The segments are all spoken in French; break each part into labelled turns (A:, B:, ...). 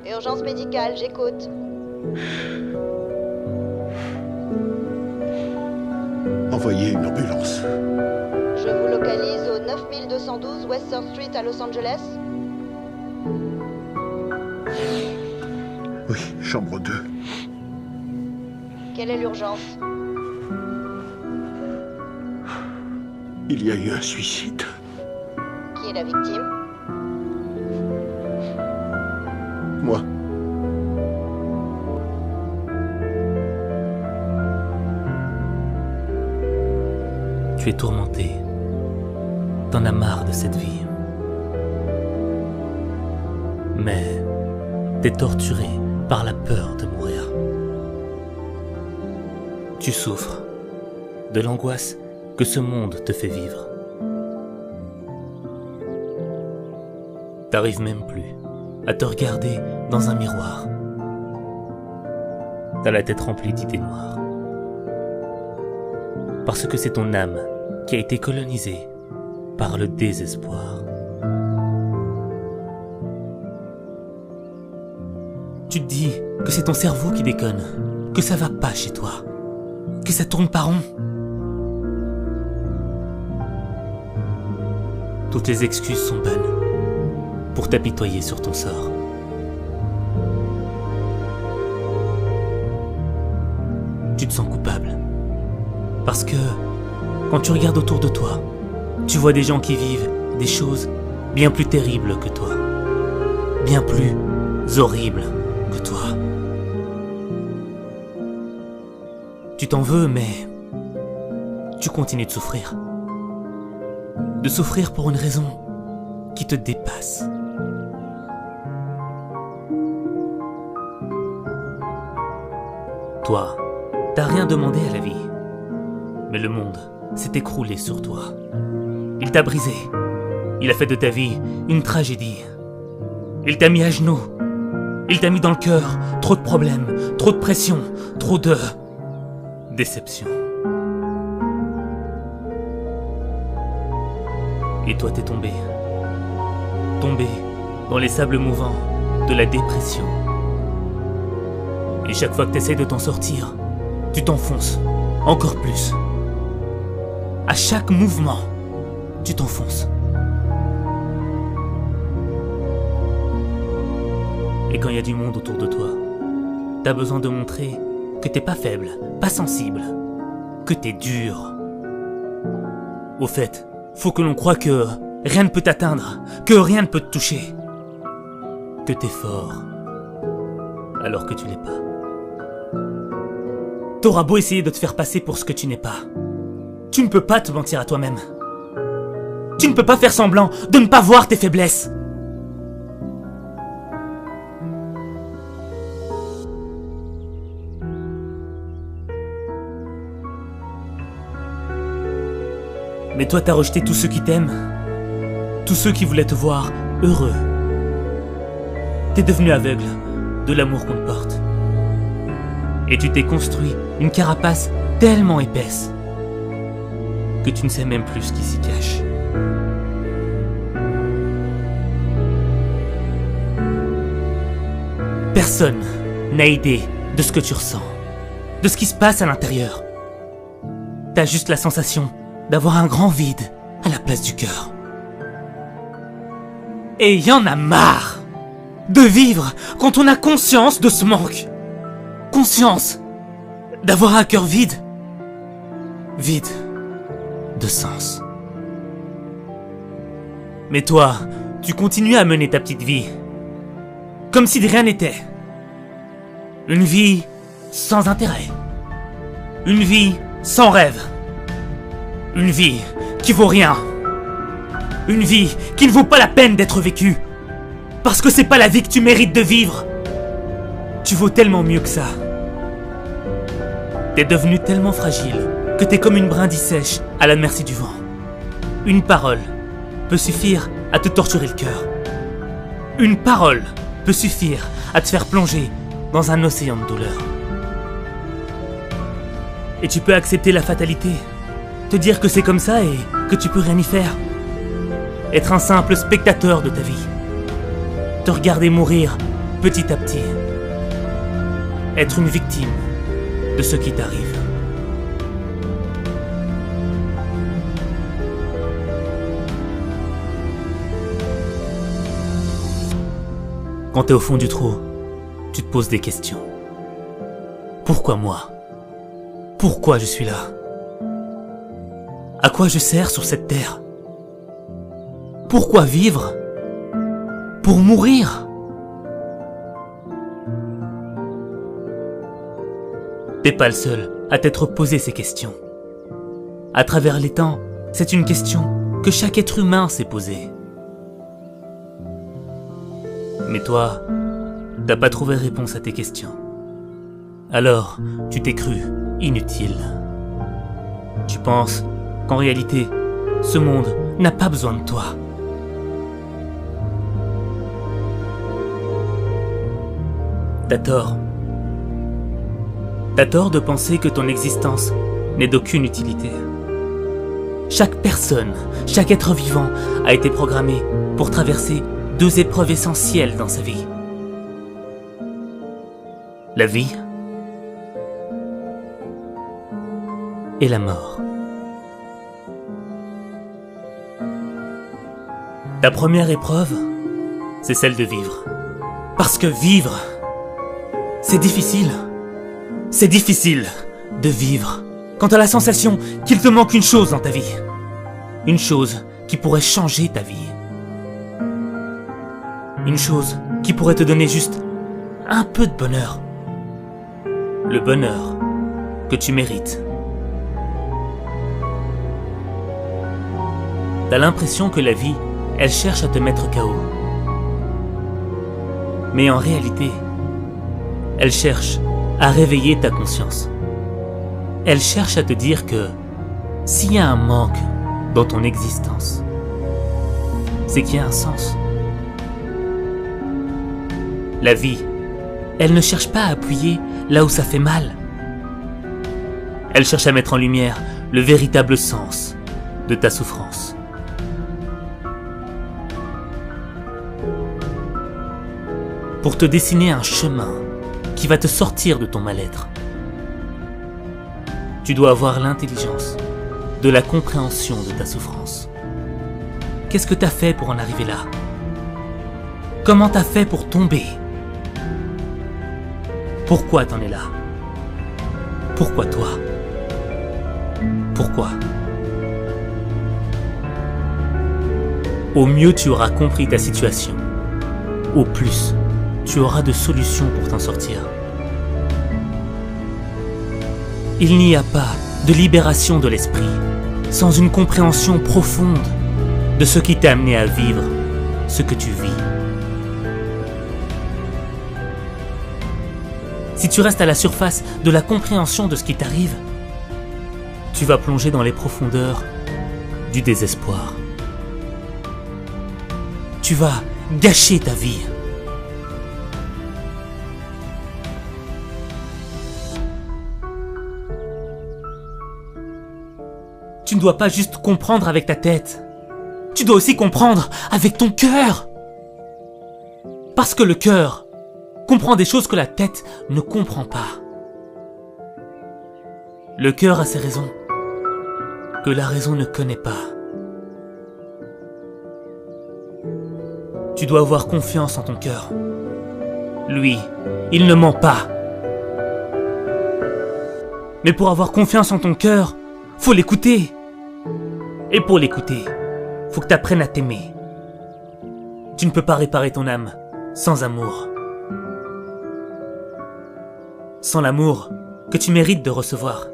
A: Urgence médicale, j'écoute.
B: Envoyez une ambulance.
A: Je vous localise au 9212 West Third Street à Los Angeles.
B: Oui, chambre 2.
A: Quelle est l'urgence?
B: Il y a eu un suicide.
A: Qui est la victime?
B: Moi.
C: Tu es tourmenté. T'en as marre de cette vie. Mais t'es torturé par la peur de mourir. Tu souffres de l'angoisse que ce monde te fait vivre. T'arrives même plus à te regarder dans un miroir. T'as la tête remplie d'idées noires. Parce que c'est ton âme qui a été colonisée par le désespoir. Tu te dis que c'est ton cerveau qui déconne, que ça va pas chez toi, que ça tourne pas rond. Toutes les excuses sont bonnes pour t'apitoyer sur ton sort. Tu te sens coupable. Parce que, quand tu regardes autour de toi, tu vois des gens qui vivent des choses bien plus terribles que toi. Bien plus horribles que toi. Tu t'en veux, mais tu continues de souffrir. De souffrir pour une raison qui te dépasse. Toi, t'as rien demandé à la vie. Mais le monde s'est écroulé sur toi. Il t'a brisé. Il a fait de ta vie une tragédie. Il t'a mis à genoux. Il t'a mis dans le cœur trop de problèmes, trop de pression, trop de déception. Et toi t'es tombé. Tombé dans les sables mouvants de la dépression. Et chaque fois que t'essaies de t'en sortir, tu t'enfonces encore plus. À chaque mouvement, tu t'enfonces. Et quand il y a du monde autour de toi, t'as besoin de montrer que t'es pas faible, pas sensible, que t'es dur. Au fait, faut que l'on croie que rien ne peut t'atteindre, que rien ne peut te toucher. Que t'es fort, alors que tu l'es pas. T'auras beau essayer de te faire passer pour ce que tu n'es pas. Tu ne peux pas te mentir à toi-même. Tu ne peux pas faire semblant de ne pas voir tes faiblesses. Mais toi, t'as rejeté tous ceux qui t'aiment, tous ceux qui voulaient te voir heureux. T'es devenu aveugle de l'amour qu'on te porte. Et tu t'es construit une carapace tellement épaisse que tu ne sais même plus ce qui s'y cache. Personne n'a idée de ce que tu ressens, de ce qui se passe à l'intérieur. T'as juste la sensation d'avoir un grand vide à la place du cœur. Et y en a marre de vivre quand on a conscience de ce manque. Conscience d'avoir un cœur vide. Vide de sens. Mais toi, tu continues à mener ta petite vie. Comme si de rien n'était. Une vie sans intérêt. Une vie sans rêve. Une vie qui vaut rien. Une vie qui ne vaut pas la peine d'être vécue. Parce que c'est pas la vie que tu mérites de vivre. Tu vaux tellement mieux que ça. T'es devenu tellement fragile que t'es comme une brindille sèche à la merci du vent. Une parole peut suffire à te torturer le cœur. Une parole peut suffire à te faire plonger dans un océan de douleur. Et tu peux accepter la fatalité, te dire que c'est comme ça et que tu peux rien y faire. Être un simple spectateur de ta vie. Te regarder mourir petit à petit, être une victime de ce qui t'arrive. Quand t'es au fond du trou, tu te poses des questions. Pourquoi moi? Pourquoi je suis là? À quoi je sers sur cette terre? Pourquoi vivre? Pour mourir? T'es pas le seul à t'être posé ces questions. À travers les temps, c'est une question que chaque être humain s'est posée. Mais toi, t'as pas trouvé réponse à tes questions. Alors, tu t'es cru inutile. Tu penses qu'en réalité, ce monde n'a pas besoin de toi. T'as tort. T'as tort de penser que ton existence n'est d'aucune utilité. Chaque personne, chaque être vivant a été programmé pour traverser 2 épreuves essentielles dans sa vie. La vie et la mort. Ta première épreuve, c'est celle de vivre. Parce que vivre, c'est difficile. C'est difficile de vivre quand tu as la sensation qu'il te manque une chose dans ta vie. Une chose qui pourrait changer ta vie. Une chose qui pourrait te donner juste un peu de bonheur. Le bonheur que tu mérites. T'as l'impression que la vie, elle cherche à te mettre KO. Mais en réalité, elle cherche à réveiller ta conscience. Elle cherche à te dire que s'il y a un manque dans ton existence, c'est qu'il y a un sens. La vie, elle ne cherche pas à appuyer là où ça fait mal. Elle cherche à mettre en lumière le véritable sens de ta souffrance. Pour te dessiner un chemin qui va te sortir de ton mal-être. Tu dois avoir l'intelligence de la compréhension de ta souffrance. Qu'est-ce que t'as fait pour en arriver là? Comment t'as fait pour tomber? Pourquoi t'en es là? Pourquoi toi? Pourquoi? Au mieux tu auras compris ta situation, au plus tu auras de solutions pour t'en sortir. Il n'y a pas de libération de l'esprit sans une compréhension profonde de ce qui t'a amené à vivre ce que tu vis. Si tu restes à la surface de la compréhension de ce qui t'arrive, tu vas plonger dans les profondeurs du désespoir. Tu vas gâcher ta vie. Tu ne dois pas juste comprendre avec ta tête. Tu dois aussi comprendre avec ton cœur. Parce que le cœur comprend des choses que la tête ne comprend pas. Le cœur a ses raisons que la raison ne connaît pas. Tu dois avoir confiance en ton cœur. Lui, il ne ment pas. Mais pour avoir confiance en ton cœur, faut l'écouter. Et pour l'écouter, faut que tu apprennes à t'aimer. Tu ne peux pas réparer ton âme sans amour. Sans l'amour que tu mérites de recevoir.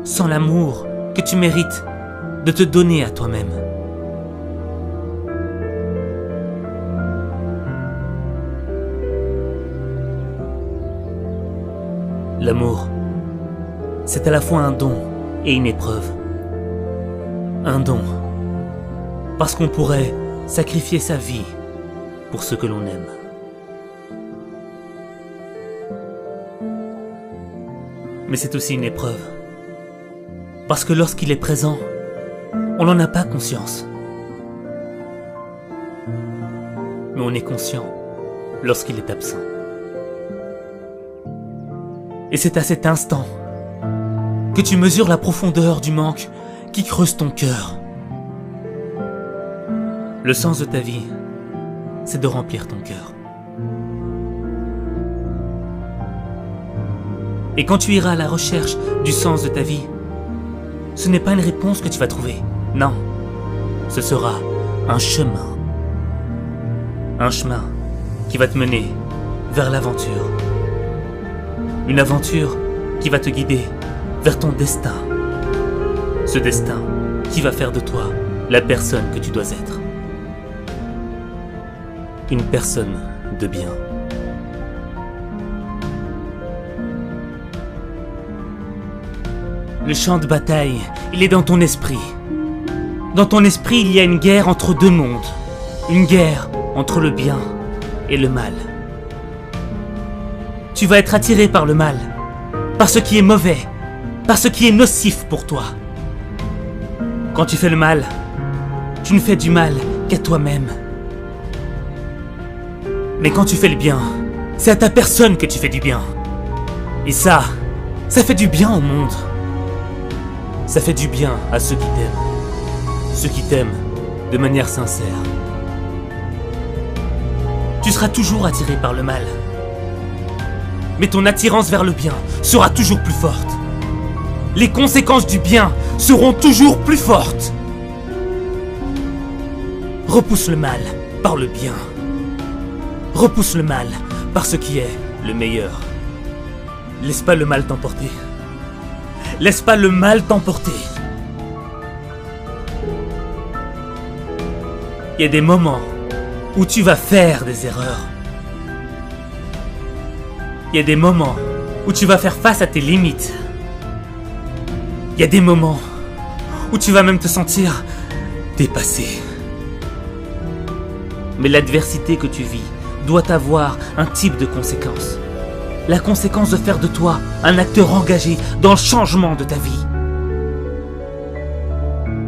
C: Sans l'amour que tu mérites de te donner à toi-même. L'amour, c'est à la fois un don et une épreuve. Un don, parce qu'on pourrait sacrifier sa vie pour ce que l'on aime. Mais c'est aussi une épreuve, parce que lorsqu'il est présent, on n'en a pas conscience. Mais on est conscient lorsqu'il est absent. Et c'est à cet instant que tu mesures la profondeur du manque qui creuse ton cœur. Le sens de ta vie, c'est de remplir ton cœur. Et quand tu iras à la recherche du sens de ta vie, ce n'est pas une réponse que tu vas trouver. Non, ce sera un chemin. Un chemin qui va te mener vers l'aventure. Une aventure qui va te guider vers ton destin. Ce destin qui va faire de toi la personne que tu dois être. Une personne de bien. Le champ de bataille, il est dans ton esprit. Dans ton esprit, il y a une guerre entre deux mondes. Une guerre entre le bien et le mal. Tu vas être attiré par le mal, par ce qui est mauvais, par ce qui est nocif pour toi. Quand tu fais le mal, tu ne fais du mal qu'à toi-même. Mais quand tu fais le bien, c'est à ta personne que tu fais du bien. Et ça fait du bien au monde. Ça fait du bien à ceux qui t'aiment. Ceux qui t'aiment de manière sincère. Tu seras toujours attiré par le mal. Mais ton attirance vers le bien sera toujours plus forte. Les conséquences du bien seront toujours plus fortes. Repousse le mal par le bien. Repousse le mal par ce qui est le meilleur. Laisse pas le mal t'emporter. Laisse pas le mal t'emporter. Il y a des moments où tu vas faire des erreurs. Il y a des moments où tu vas faire face à tes limites. Il y a des moments où tu vas même te sentir dépassé. Mais l'adversité que tu vis doit avoir un type de conséquence. La conséquence de faire de toi un acteur engagé dans le changement de ta vie.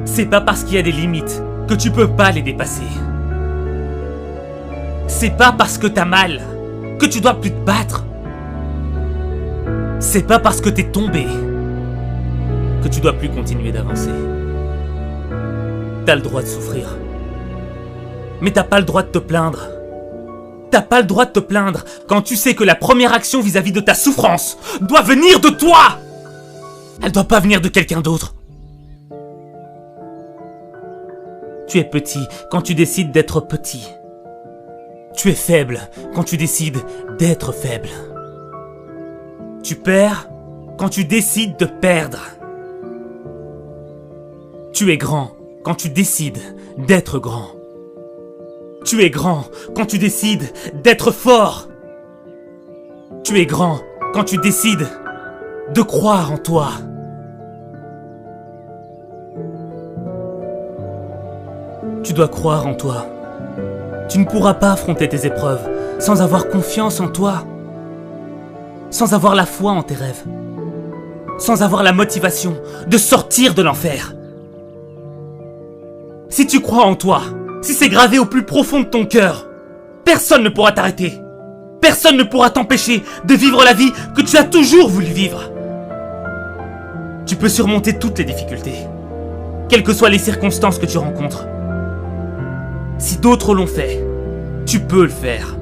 C: C'est pas parce qu'il y a des limites que tu peux pas les dépasser. C'est pas parce que t'as mal que tu dois plus te battre. C'est pas parce que t'es tombé que tu dois plus continuer d'avancer. T'as le droit de souffrir. Mais t'as pas le droit de te plaindre. T'as pas le droit de te plaindre quand tu sais que la première action vis-à-vis de ta souffrance doit venir de toi. Elle doit pas venir de quelqu'un d'autre. Tu es petit quand tu décides d'être petit. Tu es faible quand tu décides d'être faible. Tu perds quand tu décides de perdre. Tu es grand quand tu décides d'être grand. Tu es grand quand tu décides d'être fort. Tu es grand quand tu décides de croire en toi. Tu dois croire en toi. Tu ne pourras pas affronter tes épreuves sans avoir confiance en toi. Sans avoir la foi en tes rêves. Sans avoir la motivation de sortir de l'enfer. Si tu crois en toi, si c'est gravé au plus profond de ton cœur, personne ne pourra t'arrêter. Personne ne pourra t'empêcher de vivre la vie que tu as toujours voulu vivre. Tu peux surmonter toutes les difficultés, quelles que soient les circonstances que tu rencontres. Si d'autres l'ont fait, tu peux le faire.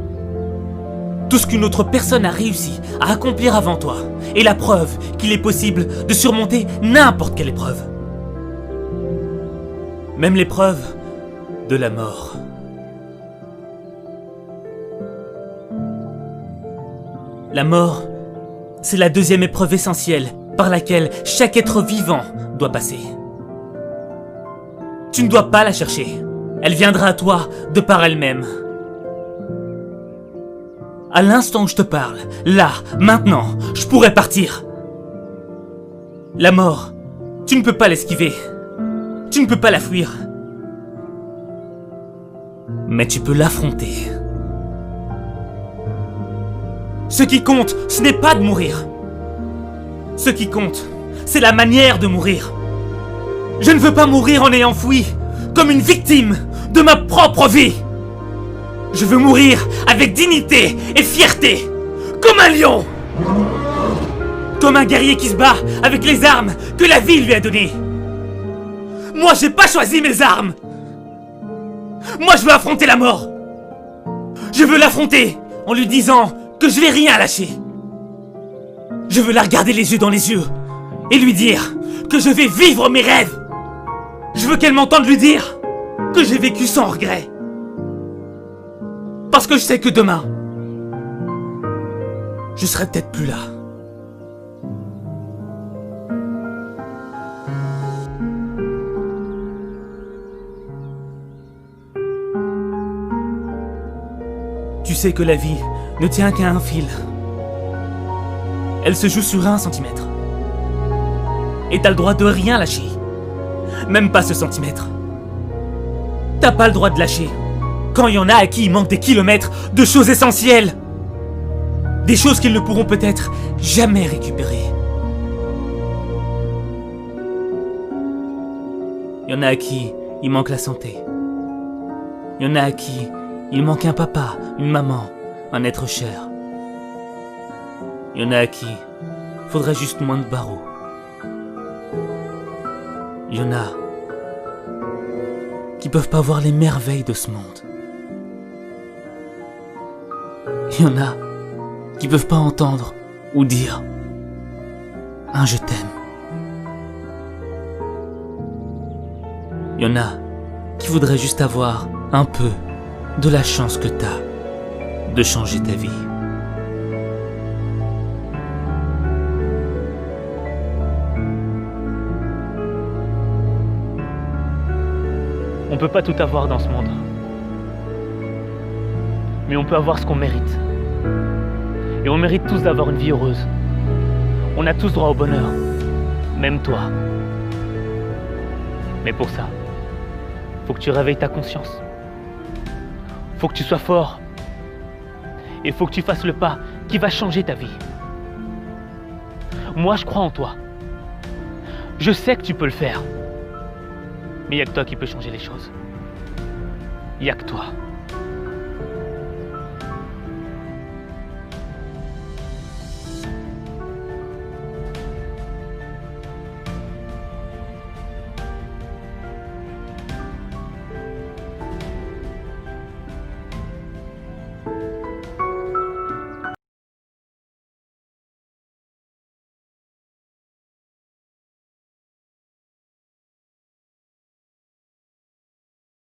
C: Tout ce qu'une autre personne a réussi à accomplir avant toi est la preuve qu'il est possible de surmonter n'importe quelle épreuve. Même l'épreuve de la mort. La mort, c'est la deuxième épreuve essentielle par laquelle chaque être vivant doit passer. Tu ne dois pas la chercher. Elle viendra à toi de par elle-même. À l'instant où je te parle, là, maintenant, je pourrais partir. La mort, tu ne peux pas l'esquiver. Tu ne peux pas la fuir. Mais tu peux l'affronter. Ce qui compte, ce n'est pas de mourir. Ce qui compte, c'est la manière de mourir. Je ne veux pas mourir en ayant fui, comme une victime de ma propre vie. Je veux mourir avec dignité et fierté, comme un lion. Comme un guerrier qui se bat avec les armes que la vie lui a données. Moi, j'ai pas choisi mes armes. Moi, je veux affronter la mort. Je veux l'affronter en lui disant que je vais rien lâcher. Je veux la regarder les yeux dans les yeux et lui dire que je vais vivre mes rêves. Je veux qu'elle m'entende lui dire que j'ai vécu sans regret. Parce que je sais que demain, je serai peut-être plus là. Tu sais que la vie ne tient qu'à un fil. Elle se joue sur 1 centimètre. Et t'as le droit de rien lâcher. Même pas ce centimètre. T'as pas le droit de lâcher quand il y en a à qui il manque des kilomètres de choses essentielles. Des choses qu'ils ne pourront peut-être jamais récupérer. Il y en a à qui il manque la santé. Il y en a à qui il manque un papa, une maman, un être cher. Il y en a à qui faudrait juste moins de barreaux. Il y en a qui peuvent pas voir les merveilles de ce monde. Il y en a qui peuvent pas entendre ou dire un je t'aime. Il y en a qui voudraient juste avoir un peu de la chance que t'as de changer ta vie. On peut pas tout avoir dans ce monde. Mais on peut avoir ce qu'on mérite. Et on mérite tous d'avoir une vie heureuse. On a tous droit au bonheur. Même toi. Mais pour ça, faut que tu réveilles ta conscience. Faut que tu sois fort. Et faut que tu fasses le pas qui va changer ta vie. Moi, je crois en toi. Je sais que tu peux le faire. Mais il n'y a que toi qui peux changer les choses. Il n'y a que toi.